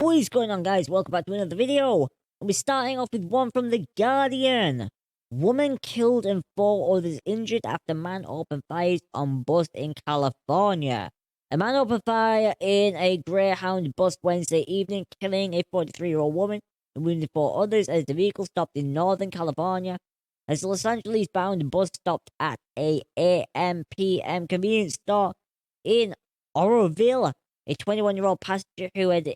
What is going on, guys? Welcome back to another video. We're starting off with one from The Guardian. Woman killed and 4 others injured after man opened fires on bus in California. A man opened fire in a Greyhound bus Wednesday evening, killing a 43-year-old woman and wounding 4 others as the vehicle stopped in Northern California. As the Los Angeles-bound bus stopped at a AM/PM convenience store in Oroville, a 21-year-old passenger who had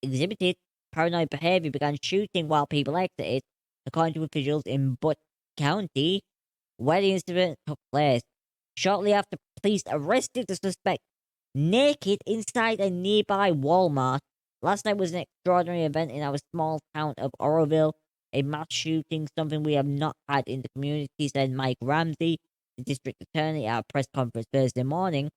exhibited paranoid behavior began shooting while people exited, according to officials in Butte County, where the incident took place. Shortly after, police arrested the suspect naked inside a nearby Walmart. Last night was an extraordinary event in our small town of Oroville, a mass shooting, something we have not had in the community, said Mike Ramsey, the district attorney, at a press conference Thursday morning.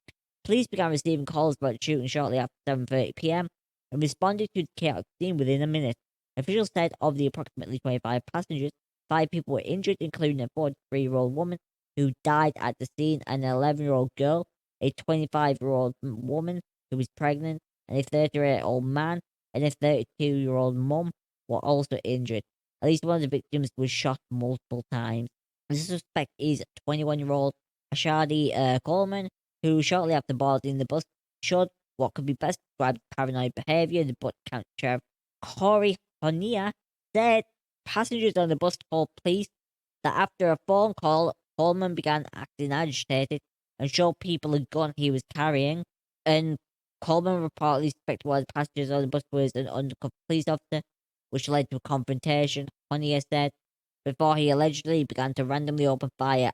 Police began receiving calls about the shooting shortly after 7:30 p.m. and responded to the chaotic scene within a minute. Officials said of the approximately 25 passengers, 5 people were injured, including a 43-year-old woman who died at the scene, an 11-year-old girl, a 25-year-old woman who was pregnant, and a 30-year-old man and a 32-year-old mum were also injured. At least one of the victims was shot multiple times. The suspect is 21-year-old Ashadi Coleman, who shortly after boarding the bus showed what could be best described as paranoid behavior. The Butte County Sheriff Corey Honia said passengers on the bus told police that after a phone call, Coleman began acting agitated and showed people a gun he was carrying. And Coleman reportedly suspected one of the passengers on the bus was an undercover police officer, which led to a confrontation, Honia said, before he allegedly began to randomly open fire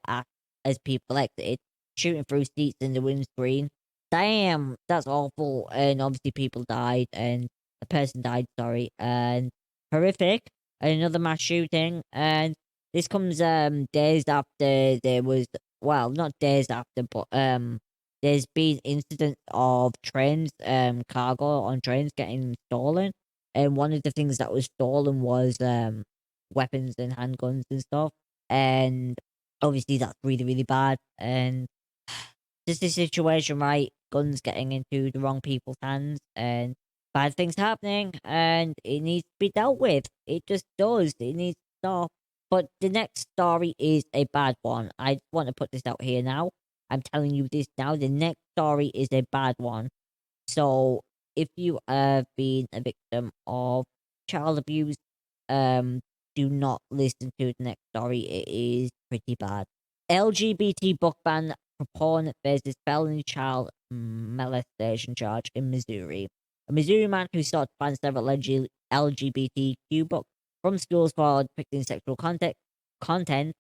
as people exited, shooting through seats in the windscreen. Damn, that's awful. And obviously people died, and a person died, sorry, and horrific. And another mass shooting, and this comes days after there was, well, not days after, but there's been incidents of trains, cargo on trains getting stolen, and one of the things that was stolen was weapons and handguns and stuff, and obviously that's really, really bad. And just this situation, right? Guns getting into the wrong people's hands and bad things happening, and it needs to be dealt with. It just does. It needs to stop. But the next story is a bad one. I want to put this out here now. I'm telling you this now. The next story is a bad one. So if you have been a victim of child abuse, do not listen to the next story. It is pretty bad. LGBT book ban proponent faces felony child molestation charge in Missouri. A Missouri man who sought to ban several LGBTQ books from schools for depicting sexual content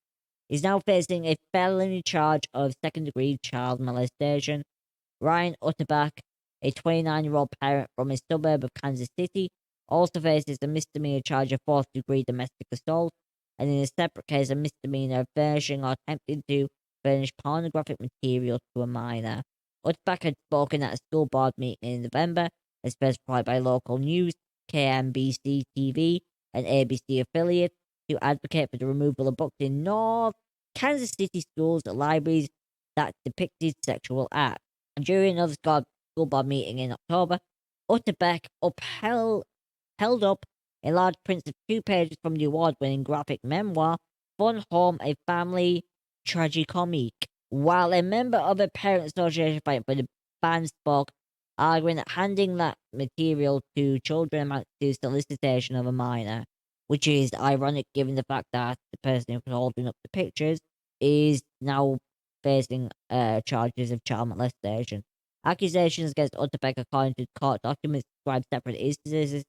is now facing a felony charge of second-degree child molestation. Ryan Utterbach, a 29-year-old parent from a suburb of Kansas City, also faces a misdemeanor charge of fourth-degree domestic assault, and in a separate case, a misdemeanor of furnishing or attempting to furnish pornographic material to a minor. Utterbach had spoken at a school board meeting in November, as specified by local news, KMBC TV, and ABC affiliates, to advocate for the removal of books in North Kansas City schools' libraries that depicted sexual acts. And during another school board meeting in October, Utterbeck held up a large print of 2 pages from the award-winning graphic memoir, Fun Home, a Family Tragicomique, while a member of a parent association fighting for the ban spoke, arguing that handing that material to children amounts to solicitation of a minor, which is ironic given the fact that the person who was holding up the pictures is now facing charges of child molestation. Accusations against Utterbeck, according to court documents, describe separate instances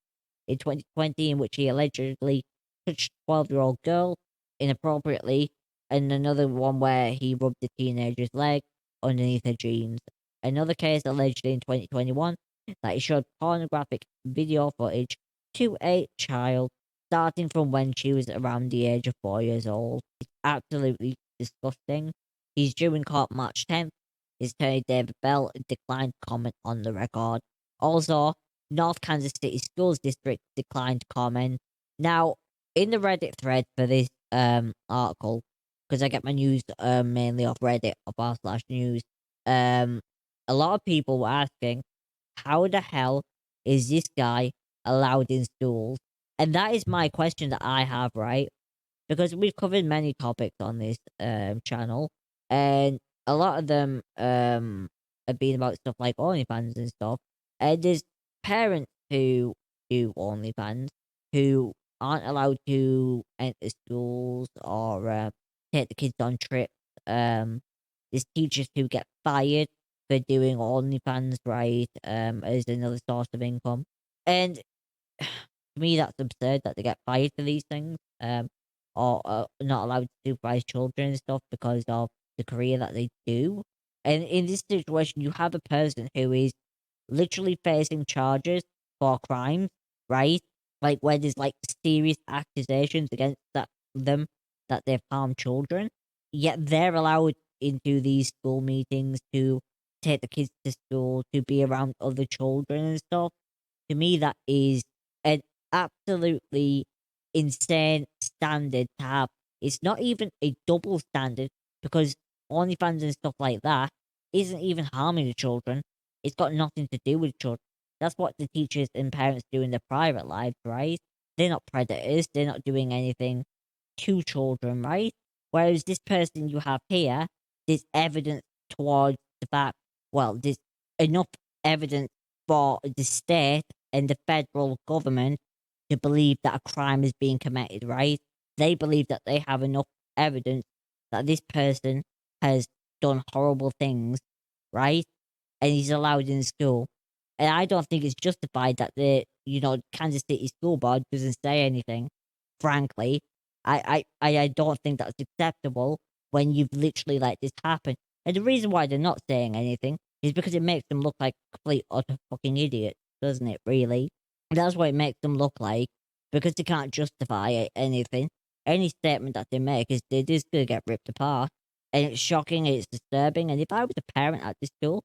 in 2020 in which he allegedly touched a 12-year-old girl inappropriately, and another one where he rubbed the teenager's leg underneath her jeans. Another case allegedly in 2021 that he showed pornographic video footage to a child starting from when she was around the age of 4 years old. It's absolutely disgusting. He's due in court March 10th. His attorney David Bell declined to comment on the record. Also, North Kansas City Schools District declined to comment. Now, in the Reddit thread for this article, because I get my news mainly off Reddit or /news, a lot of people were asking, how the hell is this guy allowed in schools? And that is my question that I have, right? Because we've covered many topics on this channel, and a lot of them have been about stuff like OnlyFans and stuff. And there's parents who do OnlyFans who aren't allowed to enter schools or take the kids on trips. There's teachers who get fired for doing OnlyFans, right? As another source of income, and to me, that's absurd that they get fired for these things, or not allowed to supervise children and stuff because of the career that they do. And in this situation, you have a person who is literally facing charges for crimes, right? Like where there's like serious accusations against them that they've harmed children, yet they're allowed into these school meetings to take the kids to school, to be around other children and stuff. To me, that is an absolutely insane standard to have. It's not even a double standard because OnlyFans and stuff like that isn't even harming the children. It's got nothing to do with children. That's what the teachers and parents do in their private lives, right? They're not predators. They're not doing anything to children, right? Whereas this person you have here, there's evidence towards the fact, well, there's enough evidence for the state and the federal government to believe that a crime is being committed, right? They believe that they have enough evidence that this person has done horrible things, right? And he's allowed in school. And I don't think it's justified that Kansas City School Board doesn't say anything. Frankly, I don't think that's acceptable when you've literally let this happen. And the reason why they're not saying anything is because it makes them look like complete utter fucking idiots, doesn't it? Really, that's what it makes them look like because they can't justify anything. Any statement that they make is they're just gonna get ripped apart, and it's shocking. It's disturbing. And if I was a parent at this school,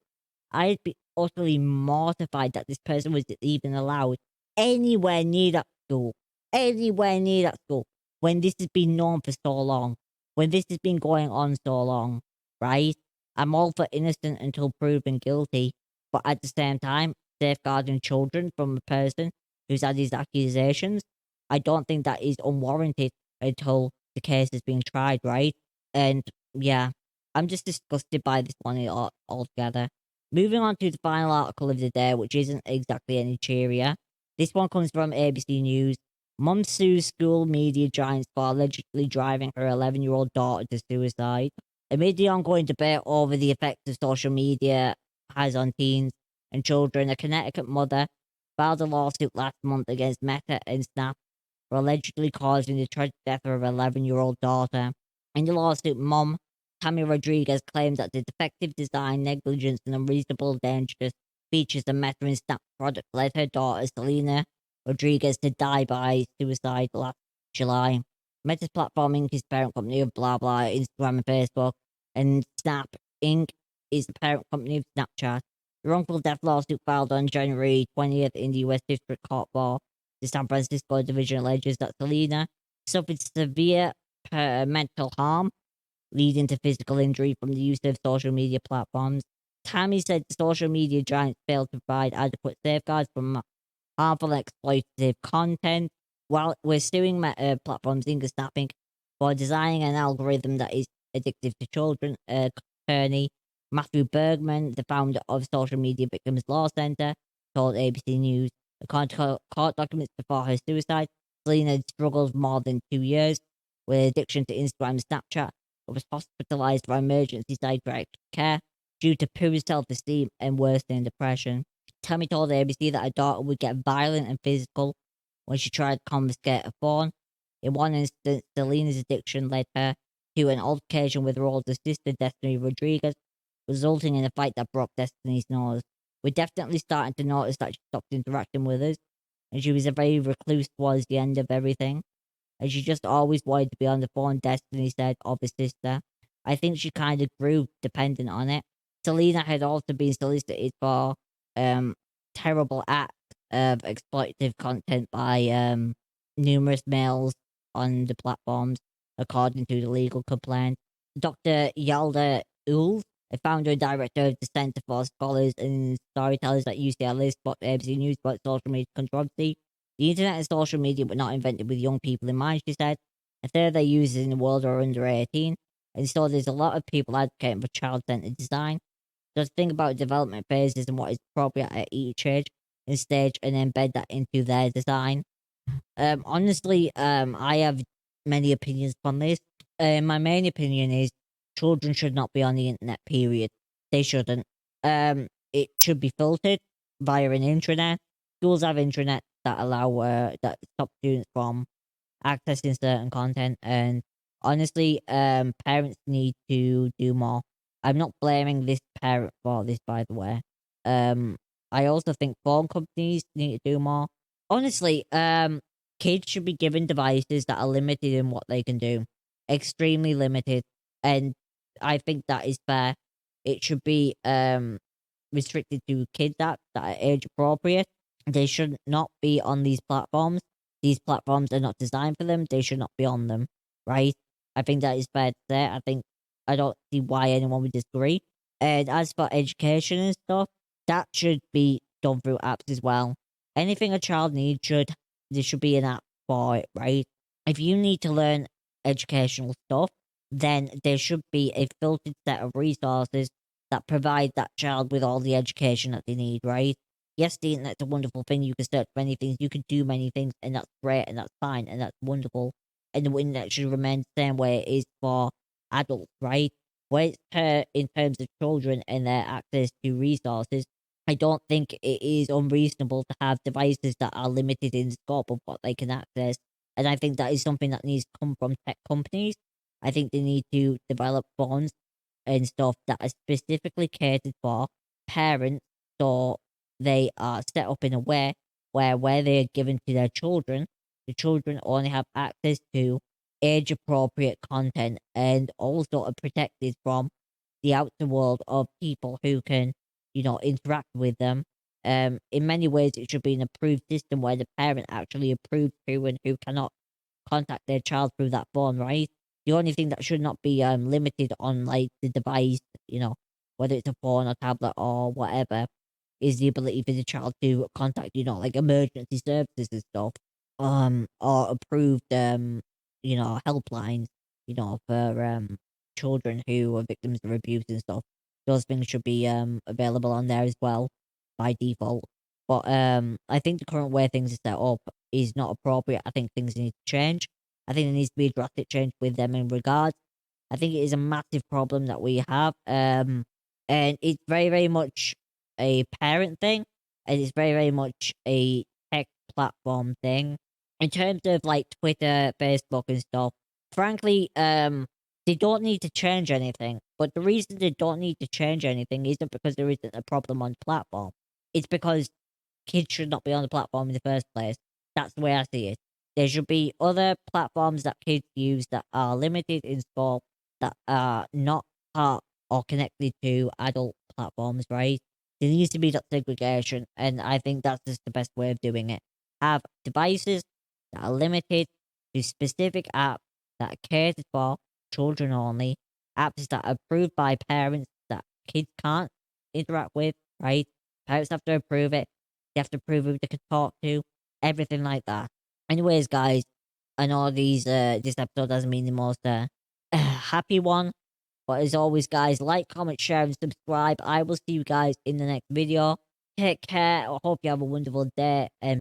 I'd be utterly mortified that this person was even allowed anywhere near that school. Anywhere near that school. When this has been known for so long. When this has been going on so long. Right? I'm all for innocent until proven guilty. But at the same time, safeguarding children from a person who's had these accusations, I don't think that is unwarranted until the case is being tried, right? And yeah, I'm just disgusted by this one altogether. Moving on to the final article of the day, which isn't exactly any cheerier. This one comes from ABC News. Mum sues school media giants for allegedly driving her 11-year-old daughter to suicide. Amid the ongoing debate over the effects of social media has on teens and children, a Connecticut mother filed a lawsuit last month against Meta and Snap for allegedly causing the tragic death of her 11-year-old daughter. In the lawsuit, Mom Tammy Rodriguez claimed that the defective design, negligence, and unreasonable dangerous features of Meta and Snap product led her daughter, Selena Rodriguez, to die by suicide last July. Meta's platform Inc. is the parent company of blah blah, Instagram and Facebook, and Snap Inc. is the parent company of Snapchat. The wrongful death lawsuit filed on January 20th in the U.S. District Court for the San Francisco Division alleges that Selena suffered severe mental harm leading to physical injury from the use of social media platforms. Tammy said the social media giants failed to provide adequate safeguards from harmful exploitative content, while we're suing platforms Inc. Snapping for designing an algorithm that is addictive to children. Attorney Matthew Bergman, the founder of Social Media Victims Law Center, told ABC News. According to court documents before her suicide, Selena had struggled more than 2 years with addiction to Instagram and Snapchat, but was hospitalized for emergency psychiatric care due to poor self-esteem and worsening depression. Tammy told ABC that her daughter would get violent and physical when she tried to confiscate her phone. In one instance, Selena's addiction led her to an altercation with her older sister, Destiny Rodriguez, resulting in a fight that broke Destiny's nose. We're definitely starting to notice that she stopped interacting with us, and she was a very recluse towards the end of everything. And she just always wanted to be on the phone, Destiny said of his sister. I think she kind of grew dependent on it. Selena had also been solicited for terrible acts of exploitative content by numerous males on the platforms, according to the legal complaint. Dr. Yalda Uls, a founder and director of the Center for Scholars and Storytellers at UCLA, spoke to ABC News about social media controversy. The internet and social media were not invented with young people in mind, she said. A third of their users in the world are under 18, and so there's a lot of people advocating for child-centered design. Just think about development phases and what is appropriate at each age and stage, and embed that into their design. Honestly, I have many opinions on this. My main opinion is children should not be on the internet. Period. They shouldn't. It should be filtered via an intranet. Schools have intranet that allow that stop students from accessing certain content, and honestly, parents need to do more. I'm not blaming this parent for this, by the way. I also think phone companies need to do more. Honestly, kids should be given devices that are limited in what they can do, extremely limited, and I think that is fair. It should be restricted to kids that are age appropriate. They should not be on these platforms. These platforms are not designed for them. They should not be on them, right? I think that is fair to say. I don't see why anyone would disagree. And as for education and stuff, that should be done through apps as well. Anything a child needs there should be an app for it, right? If you need to learn educational stuff, then there should be a filtered set of resources that provide that child with all the education that they need, right? Yes, the internet's a wonderful thing. You can search many things, you can do many things, and that's great, and that's fine, and that's wonderful. And the internet should remain the same way it is for adults, right? When it's in terms of children and their access to resources, I don't think it is unreasonable to have devices that are limited in scope of what they can access. And I think that is something that needs to come from tech companies. I think they need to develop phones and stuff that are specifically catered for parents, so they are set up in a way where they are given to their children, the children only have access to age appropriate content and also are protected from the outer world of people who can, interact with them. In many ways, it should be an approved system where the parent actually approves who and who cannot contact their child through that phone, right? The only thing that should not be limited on like the device, whether it's a phone or tablet or whatever, is the ability for the child to contact, like emergency services and stuff, or approved, helplines, for children who are victims of abuse and stuff. Those things should be available on there as well by default. But I think the current way things are set up is not appropriate. I think things need to change. I think there needs to be a drastic change with them in regards. I think it is a massive problem that we have. And it's very, very much a parent thing, and it's very, very much a tech platform thing. In terms of like Twitter, Facebook, and stuff, frankly, they don't need to change anything. But the reason they don't need to change anything isn't because there isn't a problem on the platform. It's because kids should not be on the platform in the first place. That's the way I see it. There should be other platforms that kids use that are limited in scope, that are not part or connected to adult platforms, right? There needs to be that segregation, and I think that's just the best way of doing it. Have devices that are limited to specific apps that are catered for children only, apps that are approved by parents that kids can't interact with, right? Parents have to approve it. They have to prove who they can talk to, everything like that. Anyways, guys, I know this episode doesn't mean the most happy one, but as always, guys, like, comment, share, and subscribe. I will see you guys in the next video. Take care. I hope you have a wonderful day, and